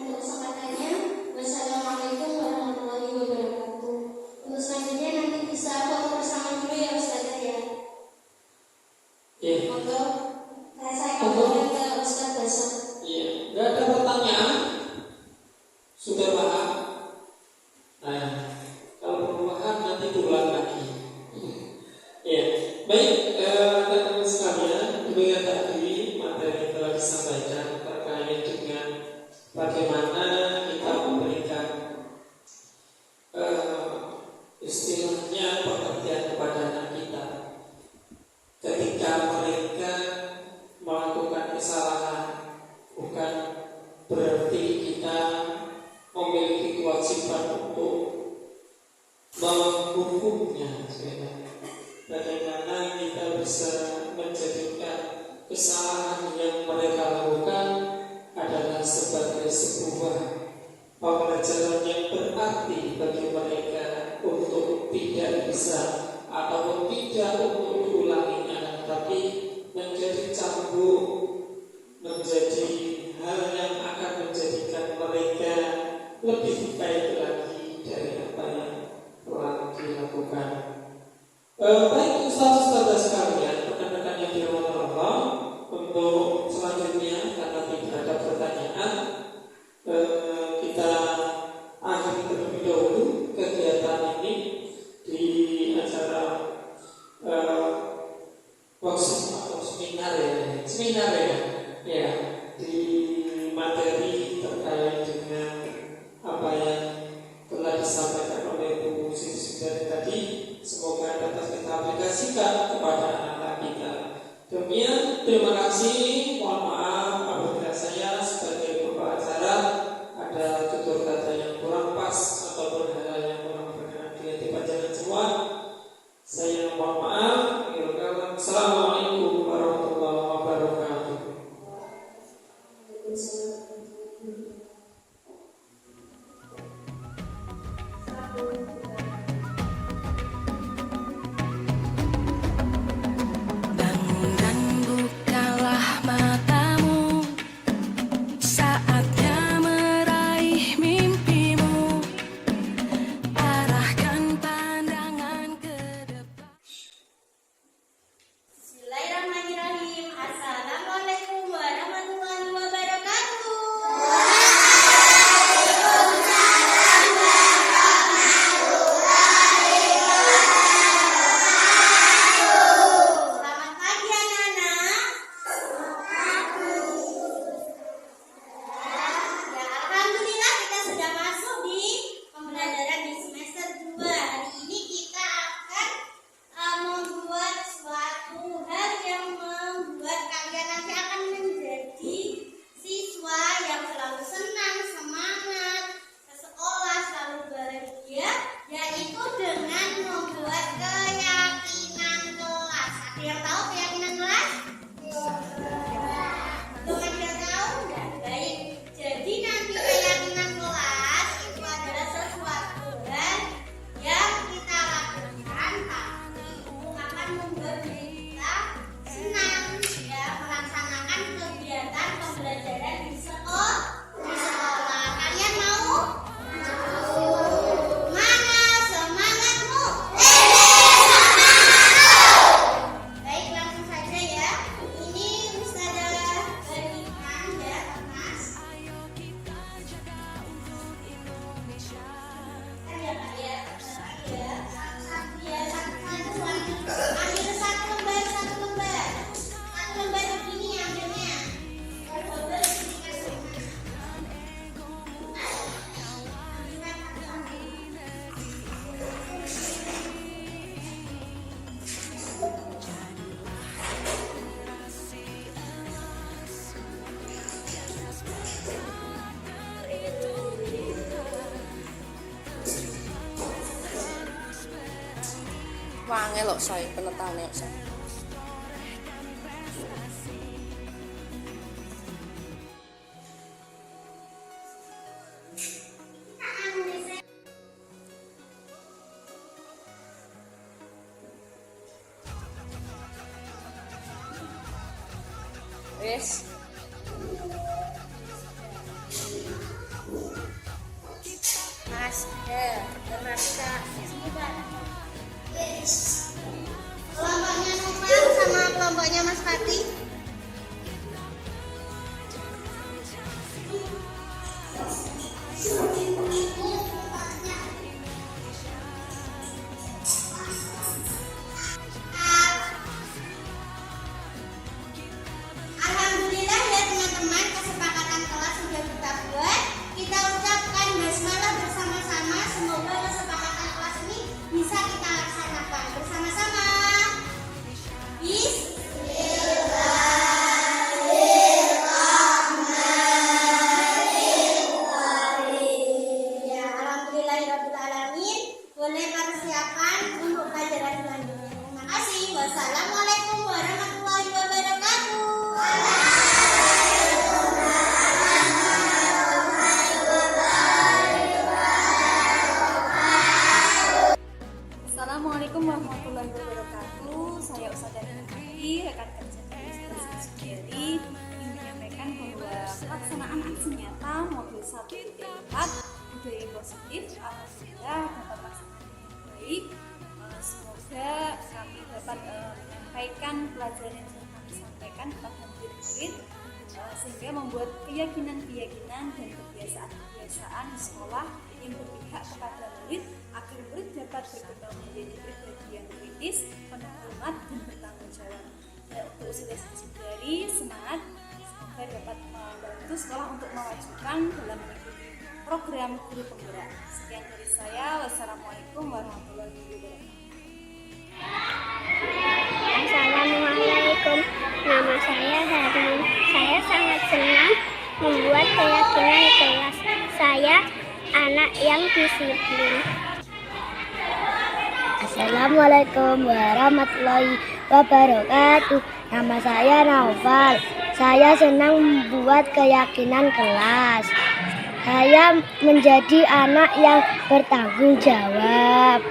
Speaker 3: untuk kesempatannya. Wassalamualaikum warahmatullahi wabarakatuh. Untuk selanjutnya nanti bisa foto bersama dulu ya Ustazah ya.
Speaker 1: Iya.
Speaker 3: Monggo saya kembalikan ke Ustaz besok.
Speaker 1: Iya. Nggak ada pertanyaan? Sudah paham? Nah, kalau belum paham nanti diulang lagi. Ya, baik, teman-teman sekalian, demikian tadi materi yang telah disampaikan terkait dengan bagaimana kita memberikan istilahnya pengertian kepada anak kita ketika mereka melakukan kesalahan. Bukan berarti kita memiliki kewajiban untuk menghukumnya. Bagaimana kita bisa menjadikan kesalahan yang mereka lakukan adalah sebagai sebuah pembelajaran yang berarti bagi mereka untuk tidak bisa ataupun tidak untuk diulanginya, tapi menjadi cambuk, menjadi hal yang akan menjadikan mereka lebih baik lagi dari apa yang telah dilakukan. Baik ustaz-ustazah sekalian, rekan-rekan yang dirahmati Allah, untuk selanjutnya karena tidak ada pertanyaan, kita akhiri terlebih dahulu kegiatan ini di acara workshop atau seminar ya, di materi terkait dengan apa yang telah disampaikan oleh Bu Siti dari tadi. Semoga dapat kita aplikasikan kepada anak-anak kita. Demikian, terima kasih. Mohon maaf apabila saya sebagai pembawa acara ada tutur kata yang kurang pas ataupun hal-hal yang kurang berkenan di hati panjenengan semua. Saya mohon maaf. Assalamualaikum warahmatullahi wabarakatuh.
Speaker 6: Bangun dan bukalah matamu, saatnya meraih mimpimu, arahkan pandangan ke depan.
Speaker 3: Bismillahirrahmanirrahim. Assalamualaikum warahmatullahi wabarakatuh. Selamat pagi anak-anak. Ya, alhamdulillah kita sudah masuk di pembelajaran di semester 2. Hari ini kita akan membuat suatu hal yang membuat kalian nanti akan menjadi siswa yang selalu senang, semangat, ke sekolah selalu bahagia, yaitu dengan membuat keyakinan kelas. Ada yang tahu keyakinan kelas? Belum ada yang tahu? Enggak? Baik. Jadi nanti keyakinan kelas itu adalah sesuatu hal yang kita lakukan, tapi itu akan membuat diri kita senang ya melaksanakan kegiatan pembelajaran di sekolah. Kalian mau? Mana semangatmu? Baik, langsung saja ya. Ini Ustazah bagikan ya, Mas. Kan ya Pak ya, ya, satu ya, satu. Ambil satu lembar begini ambilnya. Kalau double dikasih Mas.
Speaker 6: Wangi lho say penetane say. Wes.
Speaker 3: makasih ya. Terima kasih Kak. Kelompoknya Nufal sama kelompoknya Mas Fatih. Alhamdulillah ya teman-teman, kesepakatan kelas sudah kita buat. Kita ucapkan basmalah bersama-sama. Semoga kesepakatan kelas ini bisa kita laksanakan bersama-sama. Ya, alhamdulillahirrahmanirrahim. Boleh persiapan untuk pelajaran selanjutnya. Terima kasih. Wassalamualaikum warahmatullahi wabarakatuh.
Speaker 7: Assalamualaikum warahmatullahi wabarakatuh. Saya Ustazah Nurhati, rekan kerja dari Stasiun Sugiri, ingin menyampaikan bahwa pelaksanaan aksi nyata modul 1.4 budaya positif alhamdulillah dapat terlaksana dengan baik. Semoga kami dapat menyampaikan pelajaran yang sudah kami sampaikan kepada murid-murid sehingga membuat keyakinan-keyakinan dan kebiasaan-kebiasaan di sekolah yang berpihak kepada murid agar murid dapat berkembang menjadi pribadi yang kritis, penuh hormat dan bertanggung jawab. Untuk Ustazah Sugiri semangat, semoga dapat membantu sekolah untuk memajukan dalam mengikuti program guru penggerak. Sekian dari saya. Wassalamualaikum warahmatullahi wabarakatuh.
Speaker 3: Assalamualaikum, nama saya Harun. Saya sangat senang membuat keyakinan kelas. Saya anak yang disiplin. Assalamualaikum warahmatullahi wabarakatuh. Nama saya Naufal. Saya senang membuat keyakinan kelas. Saya menjadi anak yang bertanggung jawab.